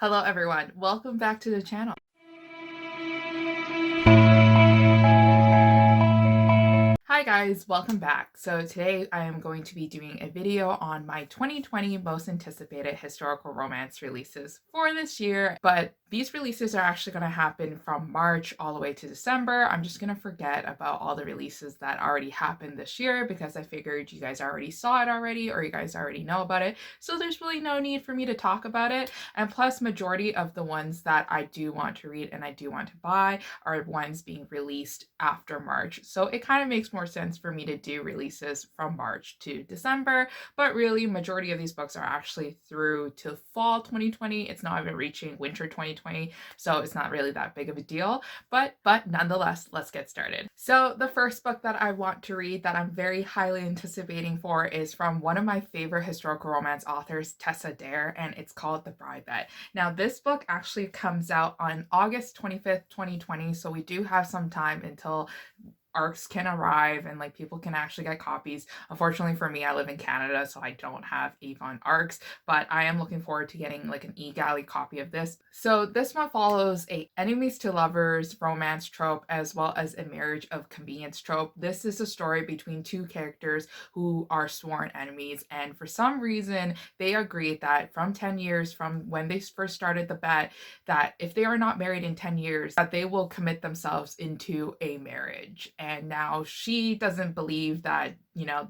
Hello everyone, welcome back to the channel. Hi guys, welcome back. So today I am going to be doing a video on my 2020 most anticipated historical romance releases for this year, but these releases are actually going to happen from March all the way to December. I'm just going to forget about all the releases that already happened this year because I figured you guys already saw it already or you guys already know about it. So there's really no need for me to talk about it. And plus, majority of the ones that I do want to read and I do want to buy are ones being released after March. So it kind of makes more sense for me to do releases from March to December, but really majority of these books are actually through to fall 2020. It's not even reaching winter 2020, so it's not really that big of a deal, but nonetheless, let's get started. So the first book that I want to read that I'm very highly anticipating for is from one of my favorite historical romance authors, Tessa Dare, and it's called The Bride Bet. Now this book actually comes out on August 25th, 2020, so we do have some time until ARCs can arrive and like people can actually get copies. Unfortunately for me, I live in Canada, so I don't have Avon ARCs, but I am looking forward to getting like an eGalley copy of this. So this one follows a enemies to lovers romance trope as well as a marriage of convenience trope. This is a story between two characters who are sworn enemies, and for some reason they agreed that from 10 years from when they first started the bet, that if they are not married in 10 years, that they will commit themselves into a marriage. And now she doesn't believe that,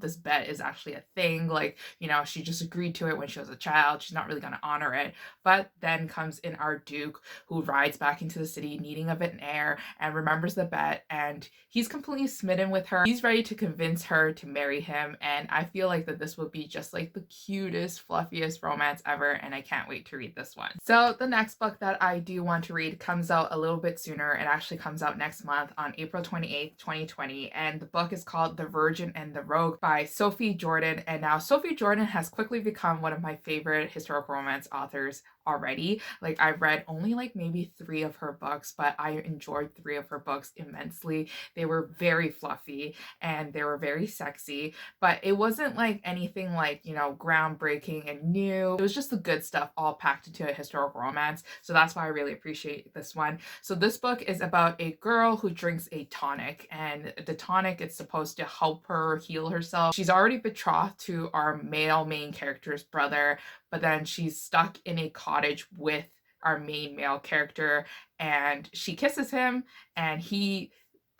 this bet is actually a thing. Like, she just agreed to it when she was a child. She's not really going to honor it. But then comes in our Duke, who rides back into the city needing of an heir and remembers the bet. And he's completely smitten with her. He's ready to convince her to marry him. And I feel like that this will be just like the cutest, fluffiest romance ever. And I can't wait to read this one. So the next book that I do want to read comes out a little bit sooner. It actually comes out next month on April 28th, 2020. And the book is called Divergent and the Rogue by Sophie Jordan. And now Sophie Jordan has quickly become one of my favorite historical romance authors already. Like I've read only like maybe 3 of her books, but I enjoyed 3 of her books immensely. They were very fluffy and they were very sexy, but it wasn't like anything like, groundbreaking and new. It was just the good stuff all packed into a historical romance. So that's why I really appreciate this one. So this book is about a girl who drinks a tonic, and the tonic is supposed to help her heal herself. She's already betrothed to our male main character's brother, but then she's stuck in a cottage with our main male character, and she kisses him and he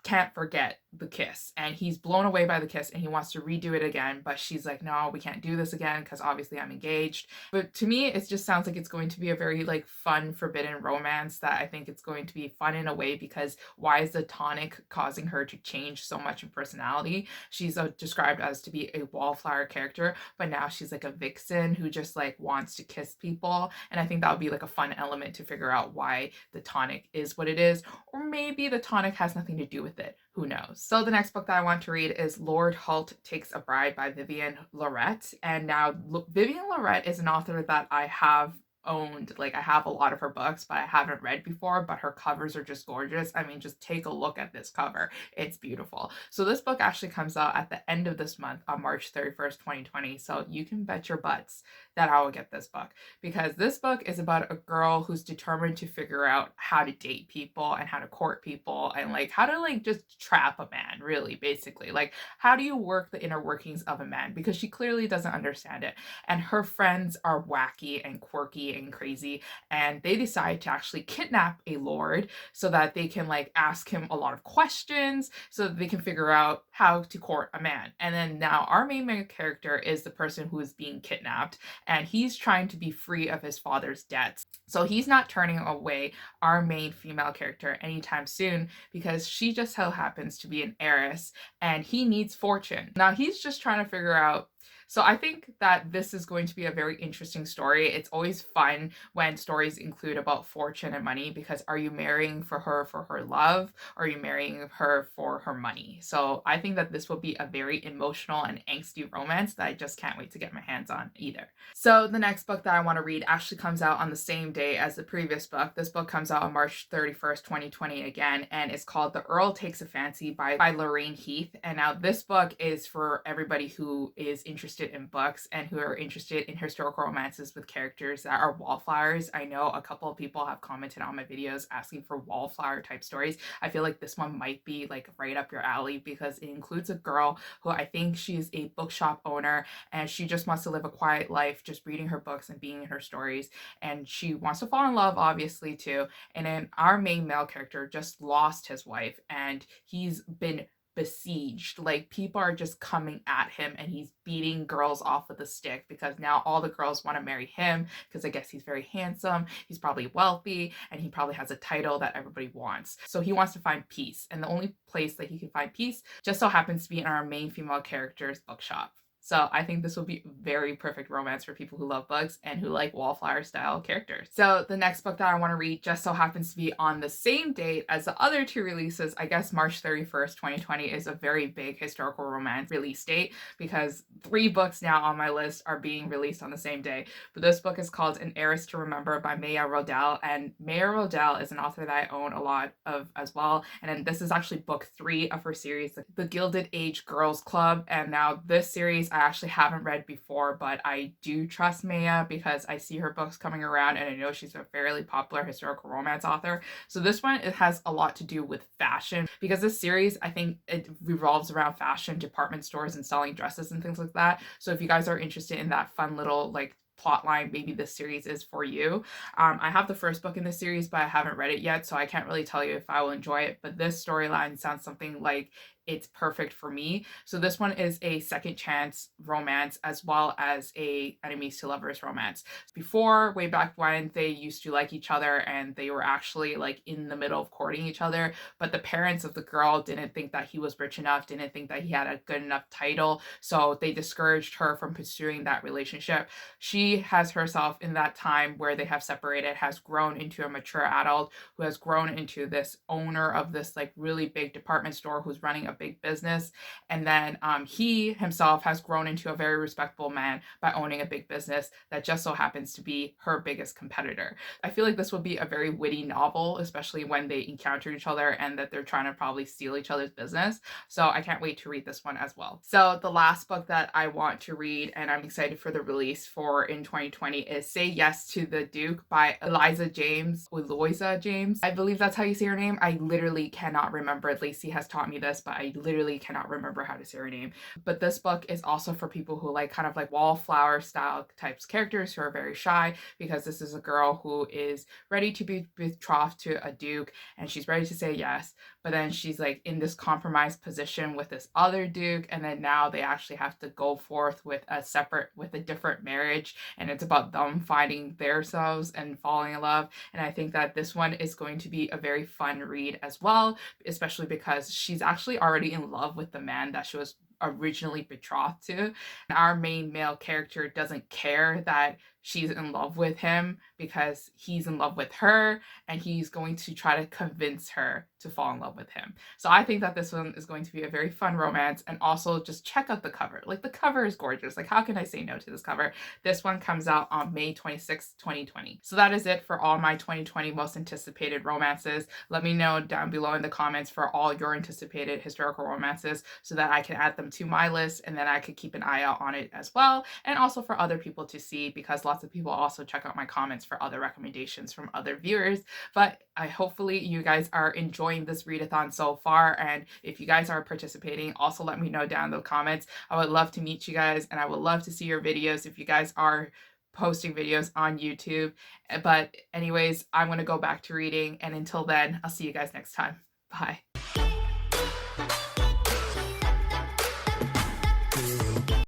can't forget the kiss, and he's blown away by the kiss and he wants to redo it again, but she's like, no, we can't do this again because obviously I'm engaged. But to me it just sounds like it's going to be a very like fun forbidden romance that I think it's going to be fun in a way, because why is the tonic causing her to change so much in personality? She's described as to be a wallflower character, but now she's like a vixen who just like wants to kiss people, and I think that would be like a fun element to figure out why the tonic is what it is, or maybe the tonic has nothing to do with it. Who knows? So the next book that I want to read is Lord Halt Takes a Bride by Vivian Lorette. And now Vivian Lorette is an author that I have owned. Like I have a lot of her books, but I haven't read before, but her covers are just gorgeous. I mean, just take a look at this cover. It's beautiful. So this book actually comes out at the end of this month on March 31st, 2020. So you can bet your butts that I will get this book, because this book is about a girl who's determined to figure out how to date people and how to court people and like how to like just trap a man, really, basically. Like how do you work the inner workings of a man, because she clearly doesn't understand it. And her friends are wacky and quirky and crazy, and they decide to actually kidnap a lord so that they can like ask him a lot of questions so that they can figure out how to court a man. And then now our main character is the person who is being kidnapped, and he's trying to be free of his father's debts. So he's not turning away our main female character anytime soon, because she just so happens to be an heiress and he needs fortune. Now he's just trying to figure out. So I think that this is going to be a very interesting story. It's always fun when stories include about fortune and money, because are you marrying for her love, or are you marrying her for her money? So I think that this will be a very emotional and angsty romance that I just can't wait to get my hands on either. So the next book that I want to read actually comes out on the same day as the previous book. This book comes out on March 31st, 2020 again, and it's called The Earl Takes a Fancy by Lorraine Heath. And now this book is for everybody who is interested interested in books and who are interested in historical romances with characters that are wallflowers. I know a couple of people have commented on my videos asking for wallflower type stories. I feel like this one might be like right up your alley because it includes a girl who I think she's a bookshop owner and she just wants to live a quiet life, just reading her books and being in her stories. And she wants to fall in love, obviously, too. And then our main male character just lost his wife and he's been besieged. Like, people are just coming at him and he's beating girls off with a stick because now all the girls want to marry him because I guess he's very handsome, he's probably wealthy, and he probably has a title that everybody wants. So he wants to find peace, and the only place that he can find peace just so happens to be in our main female character's bookshop. So I think this will be very perfect romance for people who love books and who like wallflower style characters. So the next book that I want to read just so happens to be on the same date as the other two releases. I guess March 31st, 2020 is a very big historical romance release date because 3 books now on my list are being released on the same day. But this book is called An Heiress to Remember by Maya Rodell, and Maya Rodell is an author that I own a lot of as well. And then this is actually book 3 of her series, The Gilded Age Girls Club. And now this series I actually haven't read before, but I do trust Maya because I see her books coming around and I know she's a fairly popular historical romance author. So this one, it has a lot to do with fashion because this series, I think it revolves around fashion, department stores, and selling dresses and things like that. So if you guys are interested in that fun little like plot line, maybe this series is for you. I have the first book in the series, but I haven't read it yet, so I can't really tell you if I will enjoy it, but this storyline sounds something like it's perfect for me. So this one is a second chance romance as well as a enemies to lovers romance. Before, way back when, they used to like each other and they were actually like in the middle of courting each other, but the parents of the girl didn't think that he was rich enough, didn't think that he had a good enough title, so they discouraged her from pursuing that relationship. She has herself in that time where they have separated, has grown into a mature adult who has grown into this owner of this like really big department store who's running a big business. And then he himself has grown into a very respectable man by owning a big business that just so happens to be her biggest competitor. I feel like this would be a very witty novel, especially when they encounter each other and that they're trying to probably steal each other's business. So I can't wait to read this one as well. So the last book that I want to read and I'm excited for the release for in 2020 is Say Yes to the Duke by Eloisa James. I believe that's how you say her name. I literally cannot remember. Lacey has taught me this, but I literally cannot remember how to say her name. But this book is also for people who like kind of like wallflower style types characters who are very shy, because this is a girl who is ready to be betrothed to a duke and she's ready to say yes, but then she's like in this compromised position with this other duke, and then now they actually have to go forth with a different marriage, and it's about them finding themselves and falling in love. And I think that this one is going to be a very fun read as well, especially because she's actually already in love with the man that she was originally betrothed to. And our main male character doesn't care that she's in love with him because he's in love with her, and he's going to try to convince her to fall in love with him. So I think that this one is going to be a very fun romance. And also just check out the cover. Like, the cover is gorgeous. Like, how can I say no to this cover? This one comes out on May 26th, 2020. So that is it for all my 2020 most anticipated romances. Let me know down below in the comments for all your anticipated historical romances so that I can add them to my list, and then I could keep an eye out on it as well, and also for other people to see, because lots of people also check out my comments for other recommendations from other viewers. But hopefully you guys are enjoying this readathon so far, and if you guys are participating, also let me know down in the comments. I would love to meet you guys, and I would love to see your videos if you guys are posting videos on YouTube. But anyways, I'm going to go back to reading, and until then, I'll see you guys next time. Bye.